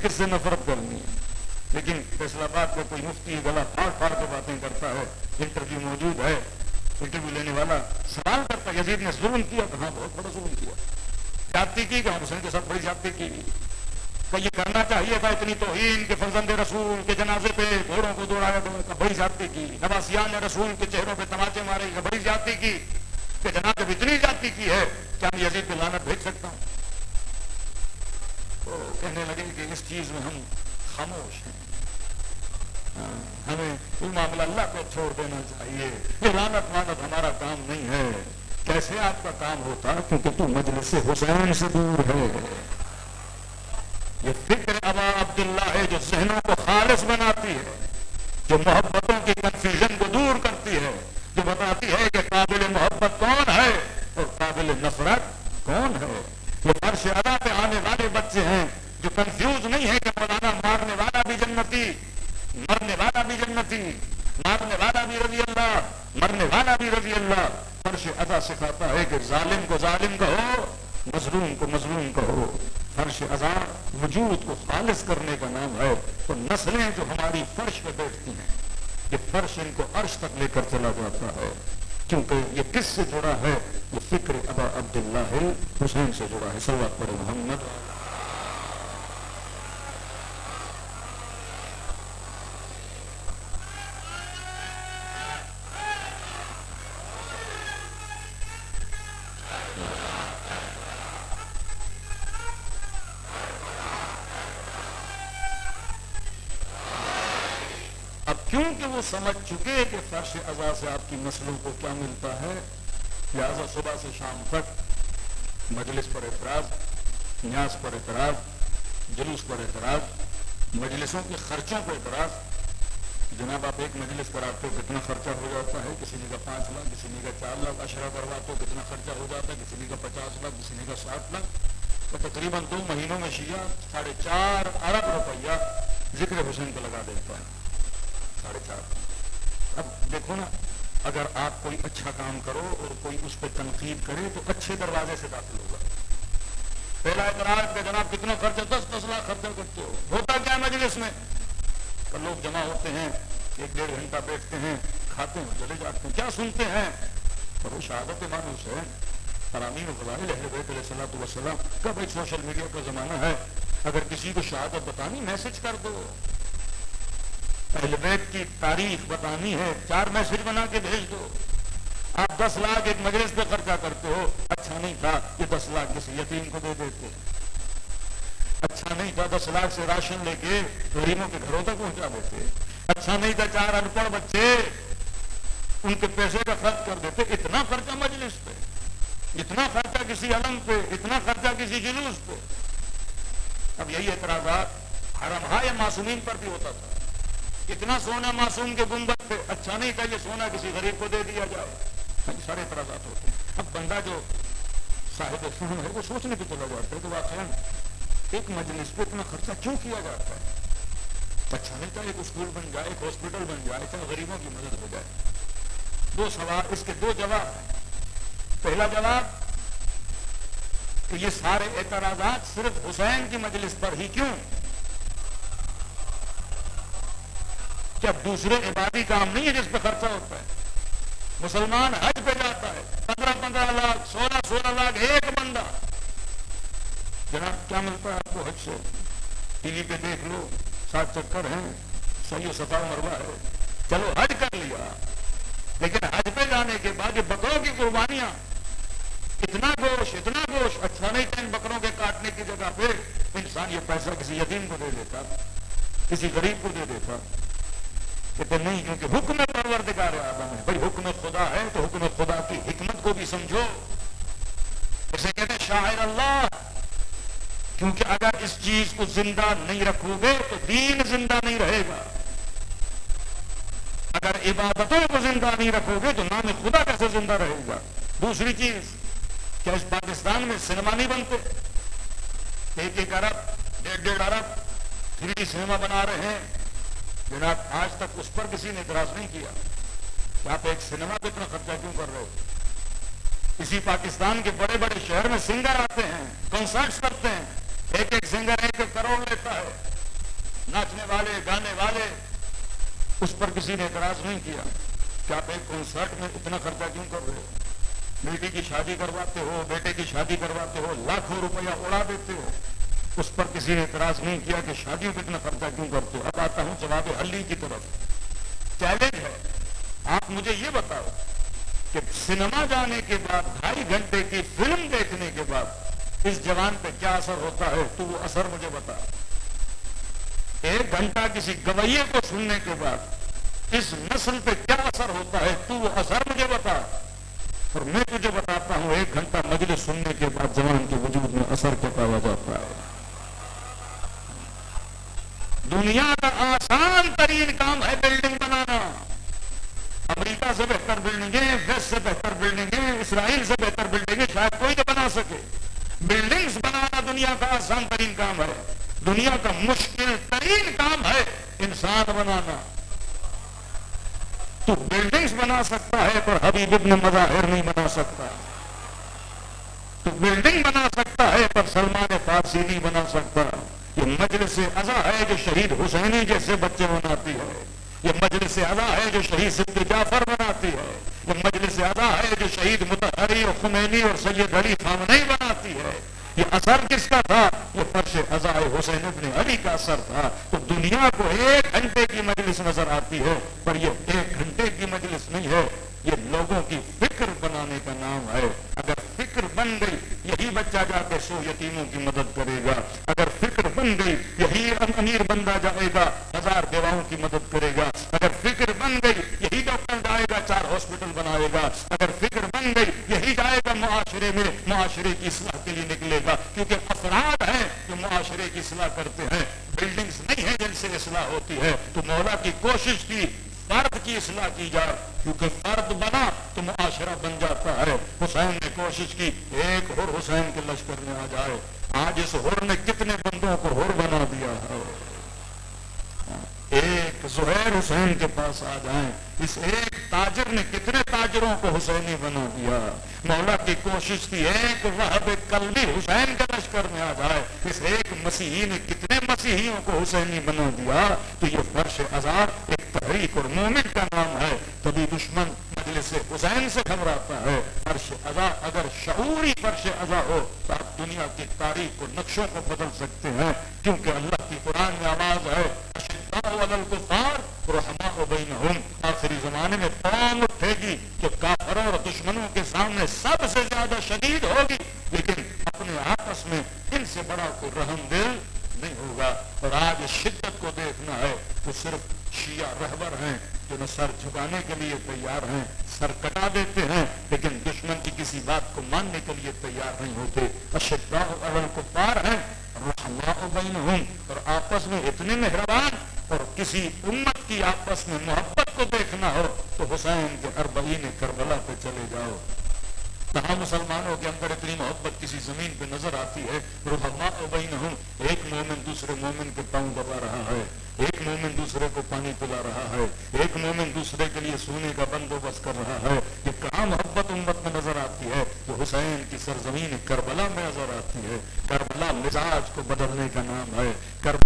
کس سے نفرت کرنی ہے. لیکن فیصلہ آباد کا کوئی مفتی گلا پھاڑ پھاڑ کے باتیں کرتا ہے. انٹرویو موجود ہے, انٹرویو لینے والا سوال کرتا ہے یزید نے ظلم کیا؟ کہاں بہت بڑا ظلم کیا. زیادتی کی؟ کہاں حسین کے ساتھ بڑی زیادتی کی. کہ یہ کرنا چاہیے تھا اتنی توہین کے فرزند رسول کے جنازے پہ گھوڑوں کو دوڑایا تو بڑی زیادتی کی. نواسیان رسول کے چہروں پہ تماچے مارے کہ بڑی زیادتی کی. کہ جناب جب اتنی زیادتی کی ہے کیا میں یزید پہ لعنت بھیج سکتا ہوں؟ تو کہنے لگے کہ اس چیز میں ہم خاموش ہیں, ہمیں یہ معاملہ اللہ کو چھوڑ دینا چاہیے. یہ لعنت وعنت ہمارا کام نہیں ہے. کیسے آپ کا کام ہوتا؟ کیونکہ تو مجلس حسین سے دور ہے. یہ فکر ابا عبداللہ ہے جو ذہنوں کو خالص بناتی ہے, جو محبتوں کی کنفیوژن کو دور کرتی ہے, جو بتاتی ہے کہ قابل محبت کون ہے اور قابل نفرت کون ہے. یہ فرش ادا پہ آنے والے بچے ہیں جو کنفیوز نہیں ہے کہ مولانا مارنے والا بھی جنتی, مرنے والا بھی جنتی, مارنے والا بھی رضی اللہ, مرنے والا بھی رضی اللہ. فرش ادا سکھاتا ہے کہ ظالم کو ظالم کہو, مظلوم کو مظلوم کہو. فرش ادا وجود کو خالص کرنے کا نام ہے. تو نسلیں جو ہماری فرش پہ بیٹھتی ہیں یہ فرش ان کو عرش تک لے کر چلا جاتا ہے. کیونکہ یہ کس سے جڑا ہے؟ یہ فکر ابا عبداللہ حسین سے جڑا ہے. صلوات پڑھیں محمد. کیونکہ وہ سمجھ چکے کہ فرش اعضاء سے آپ کی نسلوں کو کیا ملتا ہے, لہٰذا صبح سے شام تک مجلس پر اعتراض, نیاز پر اعتراض, جلوس پر اعتراض, مجلسوں کے خرچوں پر اعتراض. جناب آپ ایک مجلس کراتے ہو کتنا خرچہ ہو جاتا ہے؟ کسی نے کا 5 لاکھ, کسی نے کا 4 لاکھ. اشرا کرواتے ہو کتنا خرچہ ہو جاتا ہے؟ کسی نے کا 50 لاکھ, کسی نے کا 60 لاکھ. تو تقریباً 2 مہینوں میں شیعہ 4.5 ارب روپیہ ذکر حسین کو لگا دیتا ہے. 4.5. اب دیکھو نا, اگر آپ کوئی اچھا کام کرو اور کوئی اس پہ تنقید کرے تو اچھے دروازے سے داخل ہوگا. پہلا اعتراض کہ جناب کتنا خرچہ, 10 لاکھ خرچہ کرتے ہو. ہوتا کیا مجلس میں؟ تو لوگ جمع ہوتے ہیں, 1-1.5 گھنٹہ بیٹھتے ہیں, کھاتے ہیں, چلے جاتے ہیں. کیا سنتے ہیں؟ اور وہ شہادت مانوس ہے, ترامیم و فضائل اہل بیت علیہ الصلوۃ والسلام. کب ایک سوشل میڈیا کا زمانہ ہے, اگر کسی کو شہادت بتانی میسج کر دو. اہل بیت کی تاریخ بتانی ہے, 4 میسج بنا کے بھیج دو. آپ 10 لاکھ ایک مجلس پہ خرچہ کرتے ہو. اچھا نہیں تھا کہ 10 لاکھ کسی یتیم کو دے دیتے. اچھا نہیں تھا 10 لاکھ سے راشن لے کے غریبوں کے گھروں تک پہنچا دیتے. اچھا نہیں تھا 4 ان پڑھ بچے ان کے پیسے کا خرچ کر دیتے. اتنا خرچہ مجلس پہ, اتنا خرچہ کسی علم پہ, اتنا خرچہ کسی جلوس پہ. اب یہی اعتراضات حرمہائے معصومین پر بھی ہوتا تھا. اتنا سونا معصوم کے گنبد پہ, اچھا نہیں تھا یہ سونا کسی غریب کو دے دیا جائے. سارے اعتراضات ہوتے ہیں. اب بندہ جو صاحب فہم ہے وہ سوچنے کی طرح جاتا ہے کہ واقعا ایک مجلس پہ اتنا خرچہ کیوں کیا جاتا ہے؟ اچھا نہیں تھا ایک اسکول بن جائے, ایک ہاسپٹل بن جائے, چاہے غریبوں کی مدد ہو جائے. 2 سوال, اس کے 2 جواب ہیں. پہلا جواب کہ یہ سارے اعتراضات صرف حسین کی مجلس پر ہی کیوں؟ جب دوسرے عبادی کام نہیں ہے جس پہ خرچہ ہوتا ہے. مسلمان حج پہ جاتا ہے, 15 لاکھ, 16 لاکھ ایک بندہ. جناب کیا ملتا ہے آپ کو حج سے؟ ٹی وی پہ دیکھ لو, 7 چکر ہیں, صحیح و صفا مروا ہے. چلو حج کر لیا, لیکن حج پہ جانے کے بعد یہ بکروں کی قربانیاں, اتنا گوشت, اچھا نہیں تھا ان بکروں کے کاٹنے کی جگہ پہ انسان یہ پیسہ کسی یتیم کو دے دیتا, کسی غریب کو دے دیتا. کہتے نہیں, کیونکہ حکم پروردگار اعظم ہے. بھائی حکم خدا ہے تو حکم خدا کی حکمت کو بھی سمجھو. اسے کہتے ہیں شاعر اللہ, کیونکہ اگر اس چیز کو زندہ نہیں رکھو گے تو دین زندہ نہیں رہے گا. اگر عبادتوں کو زندہ نہیں رکھو گے تو نام خدا کیسے زندہ رہے گا. دوسری چیز, کیا اس پاکستان میں سنیما نہیں بنتے؟ 1 ارب 1.5 ارب 3D سنیما بنا رہے ہیں. جناب آج تک اس پر کسی نے اعتراض نہیں کیا کہ آپ ایک سنیما پہ اتنا خرچہ کیوں کر رہے ہو. اسی پاکستان کے بڑے بڑے شہر میں سنگر آتے ہیں, کنسرٹس کرتے ہیں, ایک سنگر 1 کروڑ لیتا ہے. ناچنے والے گانے والے، اس پر کسی نے اعتراض نہیں کیا کہ آپ ایک کنسرٹ میں اتنا خرچہ کیوں کر رہے ہو؟ بیٹی کی شادی کرواتے ہو، بیٹے کی شادی کرواتے ہو، لاکھوں روپیہ اڑا دیتے ہو، اس پر کسی نے اعتراض نہیں کیا کہ شادیوں پہ اتنا خرچہ کیوں کرتے ہو۔ اب آتا ہوں جواب حلی کی طرف۔ چیلنج ہے، آپ مجھے یہ بتاؤ کہ سنیما جانے کے بعد 2.5 گھنٹے کی فلم دیکھنے کے بعد اس جوان پہ کیا اثر ہوتا ہے؟ تو وہ اثر مجھے بتا۔ 1 گھنٹہ کسی گویے کو سننے کے بعد اس نسل پہ کیا اثر ہوتا ہے؟ تو وہ اثر مجھے بتا، اور میں تجھے بتاتا ہوں 1 گھنٹہ مجلس سننے کے بعد جوان کے وجود میں اثر کیا پایا جاتا ہے۔ دنیا کا آسان ترین کام ہے بلڈنگ بنانا۔ امریکہ سے بہتر بلڈنگیں، ویسٹ سے بہتر بلڈنگیں، اسرائیل سے بہتر بلڈنگیں شاید کوئی نہ بنا سکے۔ بلڈنگز بنانا دنیا کا آسان ترین کام ہے، دنیا کا مشکل ترین کام ہے انسان بنانا۔ تو بلڈنگز بنا سکتا ہے پر حبیب ابن مظاہر نہیں بنا سکتا۔ تو بلڈنگ بنا سکتا ہے پر سلمان فارسی نہیں بنا سکتا۔ یہ مجلس عزا ہے جو شہید حسینی جیسے بچے بناتی ہے، یہ مجلس عزا ہے جو شہید صدیق جعفر بناتی ہے، یہ مجلس عزا ہے جو شہید مطہری اور خمینی اور سید علی خامنئی بناتی ہے۔ یہ اثر کس کا تھا؟ یہ فرش عزا حسین ابن علی کا اثر تھا۔ تو دنیا کو 1 گھنٹے کی مجلس نظر آتی ہے پر یہ 1 گھنٹے کی مجلس نہیں ہے، یہ لوگوں کی فکر بنانے کا نام ہے۔ اگر فکر بن گئی یہی بچہ جا کے 100 یتیموں کی مدد کرے گا، اگر فکر بن گئی یہی امیر بندہ جائے گا 1000 بیواؤں کی مدد کرے گا، اگر فکر بن گئی یہی ڈاکٹر جائے گا 4 ہاسپٹل بنائے گا، اگر فکر بن گئی یہی جائے گا معاشرے میں معاشرے کی اصلاح کے لیے نکلے گا، کیونکہ افراد ہیں جو معاشرے کی اصلاح کرتے ہیں، بلڈنگز نہیں ہیں جن سے اصلاح ہوتی ہے۔ تو مولا کی کوشش کی فرد کی اصلاح کی جائے، کیونکہ فرد بنا تو معاشرہ بن جاتا ہے۔ حسین نے کوشش کی ایک اور حسین کے لشکر میں آ جائے، آج اس ہور نے کتنے بندوں کو ہور بنا دیا ہے۔ ایک زہیر حسین کے پاس آ جائیں، اس ایک تاجر نے کتنے تاجروں کو حسینی بنا دیا۔ مولا کی کوشش تھی ایک وہب قلبی حسین کے لشکر میں آ جائے، اس ایک مسیحی نے کتنے مسیحیوں کو حسینی بنا دیا۔ تو یہ فرش عزا ایک تحریک اور مومن کا نام ہے، تبھی دشمن مجلس حسین سے گھبراتا ہے۔ فرش عزا اگر شعوری فرش عزا ہو تو آپ دنیا کی تاریخ اور نقشوں کو بدل سکتے ہیں، کیونکہ اللہ کی قرآن میں آواز ہے رحماء بینہم، آخری زمانے میں قوم اٹھے گی جو کافروں اور دشمنوں کے سامنے سب سے زیادہ شدید ہوگی، لیکن اپنے آپس میں ان سے بڑا کوئی رحم دل نہیں ہوگا۔ اور آج شدت کو دیکھنا ہے تو صرف شیعہ رہبر ہیں جو نہ سر جھکانے کے لیے تیار ہیں، سر کٹا دیتے ہیں، لیکن دشمن کی کسی بات کو ماننے کے لیے تیار نہیں ہوتے۔ اشداء علی الکفار ہیں، رحماء بینہم، اور آپس میں اتنے مہربان۔ اور کسی امت کی آپس میں محبت کو دیکھنا ہو تو حسین کے 40 کربلا پہ چلے جاؤ۔ کہاں مسلمانوں کے اندر اتنی محبت کسی زمین پہ نظر آتی ہے؟ رحماء بینہم، ایک مومن دوسرے مومن کے پاؤں دبا رہا ہے، ایک مومن دوسرے کو پانی پلا رہا ہے، ایک مومن دوسرے کے لیے سونے کا بندوبست کر رہا ہے۔ یہ کہاں محبت امت میں نظر آتی ہے؟ تو حسین کی سرزمین کربلا میں نظر آتی ہے۔ کربلا مزاج کو بدلنے کا نام ہے، کربلا